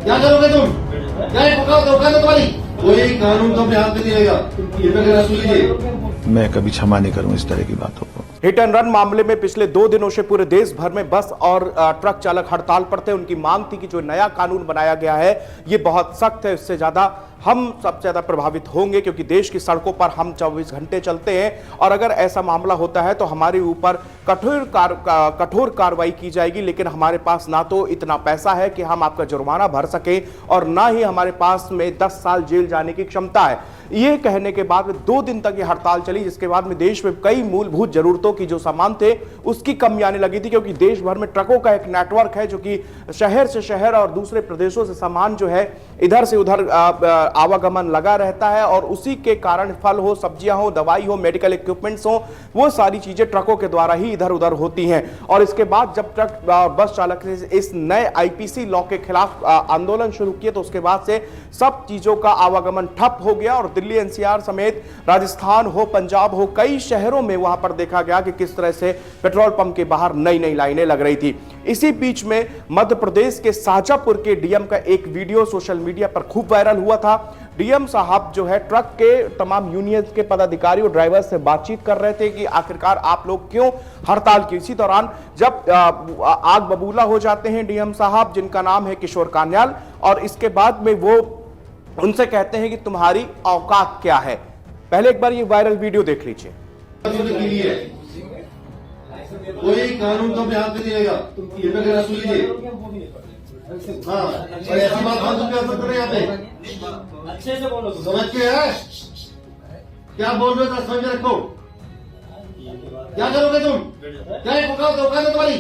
क्या करोगे तुम? क्या औकात है तुम्हारी? कोई कानून तो अपने हाथ में नहीं लेगा। कृपया सुन लीजिए। मैं कभी क्षमा नहीं करूं इस तरह की बातों को। हिट एंड रन मामले में पिछले 2 दिनों से पूरे देश भर में बस और ट्रक चालक हड़ताल पर थे। उनकी मांग थी कि जो नया कानून बनाया गया है ये बहुत सख्त है, इससे ज्यादा हम सबसे ज्यादा प्रभावित होंगे क्योंकि देश की सड़कों पर हम 24 घंटे चलते हैं और अगर ऐसा मामला होता है तो हमारे ऊपर कठोर कार्रवाई की जाएगी। लेकिन हमारे पास ना तो इतना पैसा है कि हम आपका जुर्माना भर सके और ना ही हमारे पास में 10 साल जेल जाने की क्षमता है। ये कहने के बाद में 2 दिन तक ये हड़ताल चली, जिसके बाद में देश में कई मूलभूत जरूरतों की जो सामान थे उसकी कमी आने लगी थी क्योंकि देश भर में ट्रकों का एक नेटवर्क है जो कि शहर से शहर और दूसरे प्रदेशों से सामान जो है इधर से उधर आवागमन लगा रहता है और उसी के कारण फल हो, सब्जियां हो, दवाई हो, मेडिकल इक्विपमेंट्स हो, वो सारी चीजें ट्रकों के द्वारा ही इधर उधर होती हैं। और इसके बाद जब ट्रक बस चालक ने इस नए आईपीसी लॉ के खिलाफ आंदोलन शुरू किया तो उसके बाद से सब चीजों का आवागमन ठप हो गया और दिल्ली एनसीआर समेत राजस्थान हो, पंजाब हो, कई शहरों में वहां पर देखा गया कि किस तरह से पेट्रोल पंप के बाहर नई नई लाइनें लग रही थी। इसी बीच में मध्य प्रदेश के शाजापुर के डीएम का एक वीडियो सोशल मीडिया पर खूब वायरल हुआ था। डीएम साहब जो है ट्रक के तमाम यूनियन के पदाधिकारी और ड्राइवर से बातचीत कर रहे थे कि आखिरकार आप लोग क्यों हड़ताल की। इसी दौरान जब आग बबूला हो जाते हैं डीएम साहब, जिनका नाम है किशोर कान्याल, और इसके बाद में वो उनसे कहते हैं कि तुम्हारी औकात क्या है। पहले एक बार ये वायरल वीडियो देख लीजिए। कोई कानून तो अपने हाथ में नहीं लेगा। कृपया सुन लीजिए। हाँ, ऐसी बात हम तुम कर रहे हैं अच्छे से बोलो, समझ के है क्या बोल रहे हो? समझ के रखो। क्या करोगे तुम? क्या औकात है तुम्हारी?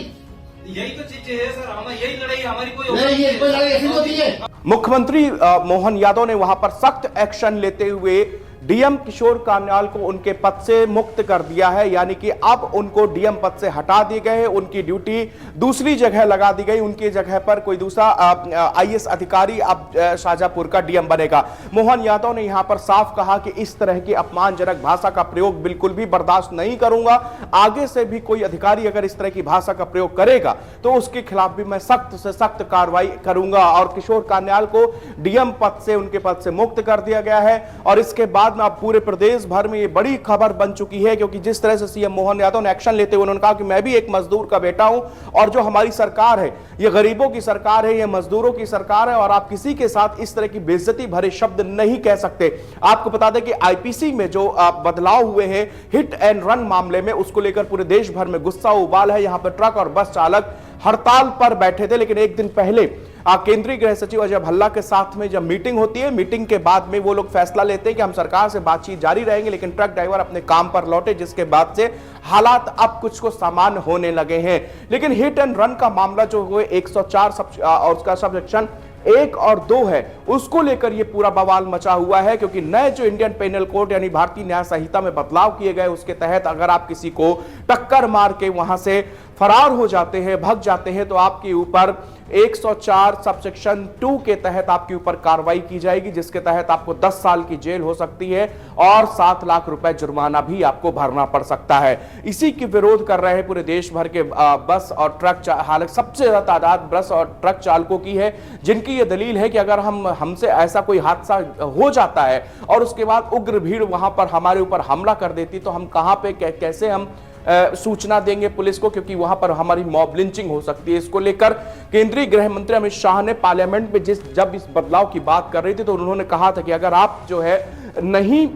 यही तो चीजें है सर, हमारी यही लड़ाई, हमारी कोई लड़ाई ऐसी होती है। मुख्यमंत्री मोहन यादव ने वहां पर सख्त एक्शन लेते हुए डीएम किशोर कान्याल को उनके पद से मुक्त कर दिया है, यानी कि अब उनको डीएम पद से हटा दिए गए, उनकी ड्यूटी दूसरी जगह लगा दी गई, उनकी जगह पर कोई दूसरा आईएएस अधिकारी अब शाजापुर का डीएम बनेगा। मोहन यादव ने यहां पर साफ कहा कि इस तरह की अपमानजनक भाषा का प्रयोग बिल्कुल भी बर्दाश्त नहीं करूंगा। आगे से भी कोई अधिकारी अगर इस तरह की भाषा का प्रयोग करेगा तो उसके खिलाफ भी मैं सख्त से सख्त कार्रवाई करूंगा। और किशोर कान्याल को डीएम पद से, उनके पद से मुक्त कर दिया गया है और इसके बाद में अब पूरे प्रदेश भर में ये बड़ी खबर बन चुकी है क्योंकि जिस तरह से सीएम मोहन यादव ने एक्शन लेते हुए उन्होंने कहा कि मैं भी एक मजदूर का बेटा हूं और जो हमारी सरकार है ये गरीबों की सरकार है, ये मजदूरों की सरकार है और आप किसी के साथ इस तरह की बेइज्जती भरे शब्द नहीं कह सकते। आपको बता दें कि आईपीसी में जो बदलाव हुए हैं हिट एंड रन मामले में, उसको लेकर पूरे देश भर में गुस्सा उबाल है। यहां पर ट्रक और बस चालक हड़ताल पर बैठे थे, लेकिन एक दिन पहले केंद्रीय गृह सचिव अजय भल्ला के साथ में जब मीटिंग होती है, मीटिंग के बाद में वो लोग फैसला लेते हैं कि हम सरकार से बातचीत जारी रहेंगे, लेकिन ट्रक ड्राइवर अपने काम पर लौटे, जिसके बाद से हालात अब कुछ को सामान्य होने लगे हैं। लेकिन हिट एंड रन का मामला जो हुए 104 और उसका सब सेक्शन 1 और 2 है, उसको लेकर यह पूरा बवाल मचा हुआ है क्योंकि नए जो इंडियन पेनल कोड यानी भारतीय न्याय संहिता में बदलाव किए गए, उसके तहत अगर आप किसी को टक्कर मार के वहां से फरार हो जाते हैं, भग जाते हैं, तो आपके ऊपर 104 सबसेक्शन 2 के तहत आपके ऊपर कार्रवाई की जाएगी, जिसके तहत आपको 10 साल की जेल हो सकती है और 7 लाख रुपए जुर्माना भी आपको भरना पड़ सकता है। इसी के विरोध कर रहे हैं पूरे देश भर के बस और ट्रक, हालांकि सबसे ज्यादा तादाद बस और ट्रक चालकों की है, जिनकी यह दलील है कि अगर हमसे ऐसा कोई हादसा हो जाता है और उसके बाद उग्र भीड़ वहां पर हमारे ऊपर हमला कर देती तो हम कहां पे कैसे हम सूचना देंगे पुलिस को, क्योंकि वहां पर हमारी मॉब लिंचिंग हो सकती है। इसको लेकर केंद्रीय गृह मंत्री अमित शाह ने पार्लियामेंट में जब इस बदलाव की बात कर रही थी तो उन्होंने कहा था कि अगर आप जो है नहीं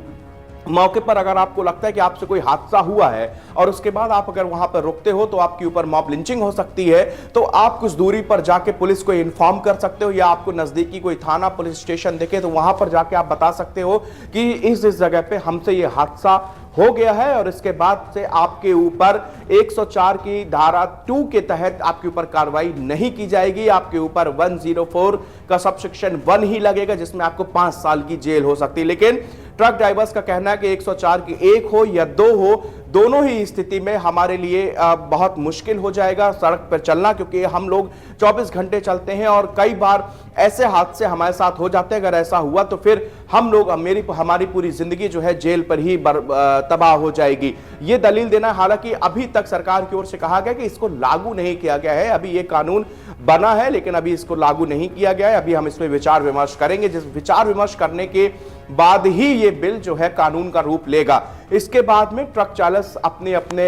मौके पर, अगर आपको लगता है कि आपसे कोई हादसा हुआ है और उसके बाद आप अगर वहां पर रुकते हो तो आपके ऊपर मॉब लिंचिंग हो सकती है, तो आप कुछ दूरी पर जाके पुलिस को इन्फॉर्म कर सकते हो या आपको नजदीकी कोई थाना पुलिस स्टेशन दिखे तो वहां पर जाके आप बता सकते हो कि इस जगह पे हमसे ये हादसा हो गया है और इसके बाद से आपके ऊपर 104 की धारा 2 के तहत आपके ऊपर कार्रवाई नहीं की जाएगी। आपके ऊपर 104 का सबसेक्शन 1 ही लगेगा, जिसमें आपको 5 साल की जेल हो सकती है। लेकिन ट्रक ड्राइवर्स का कहना है कि 104 की 1 हो या 2 हो, दोनों ही स्थिति में हमारे लिए बहुत मुश्किल हो जाएगा सड़क पर चलना, क्योंकि हम लोग 24 घंटे चलते हैं और कई बार ऐसे हादसे हमारे साथ हो जाते हैं। अगर ऐसा हुआ तो फिर हम लोग हमारी पूरी जिंदगी जो है जेल पर ही तबाह हो जाएगी। ये दलील देना, हालांकि अभी तक सरकार की ओर से कहा गया कि इसको लागू नहीं किया गया है, अभी ये कानून बना है लेकिन अभी इसको लागू नहीं किया गया है। अभी हम इसमें विचार विमर्श करेंगे, जिस विचार विमर्श करने के बाद ही ये बिल जो है कानून का रूप लेगा। इसके बाद में ट्रक चालक अपने अपने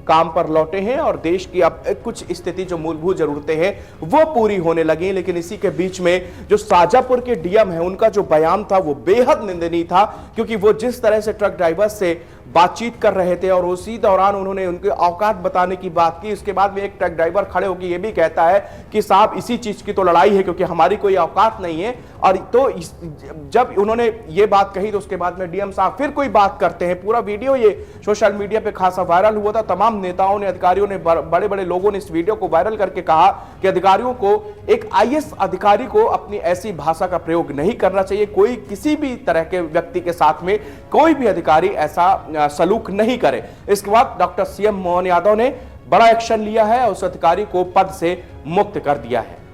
काम पर लौटे हैं और देश की अब कुछ स्थिति जो मूलभूत जरूरतें हैं वो पूरी होने लगी। लेकिन इसी के बीच में जो शाजापुर के डीएम है उनका जो बयान था वो बेहद निंदनीय था, क्योंकि वो जिस तरह से ट्रक ड्राइवर से बातचीत कर रहे थे और उसी दौरान उन्होंने उनके औकात बताने की बात की। उसके बाद में एक ट्रक ड्राइवर खड़े होकर ये भी कहता है कि साहब इसी चीज की तो लड़ाई है क्योंकि हमारी कोई औकात नहीं है। और तो जब उन्होंने ये बात कही तो उसके बाद में डीएम साहब फिर कोई बात करते हैं। पूरा वीडियो ये सोशल मीडिया पे खासा वायरल हुआ था। तमाम नेताओं ने, अधिकारियों ने, बड़े बड़े लोगों ने इस वीडियो को वायरल करके कहा कि अधिकारियों को, एक आईएएस अधिकारी को अपनी ऐसी भाषा का प्रयोग नहीं करना चाहिए। कोई किसी भी तरह के व्यक्ति के साथ में कोई भी अधिकारी ऐसा सलूक नहीं करे। इसके बाद डॉक्टर सीएम मोहन यादव ने बड़ा एक्शन लिया है और उस अधिकारी को पद से मुक्त कर दिया है।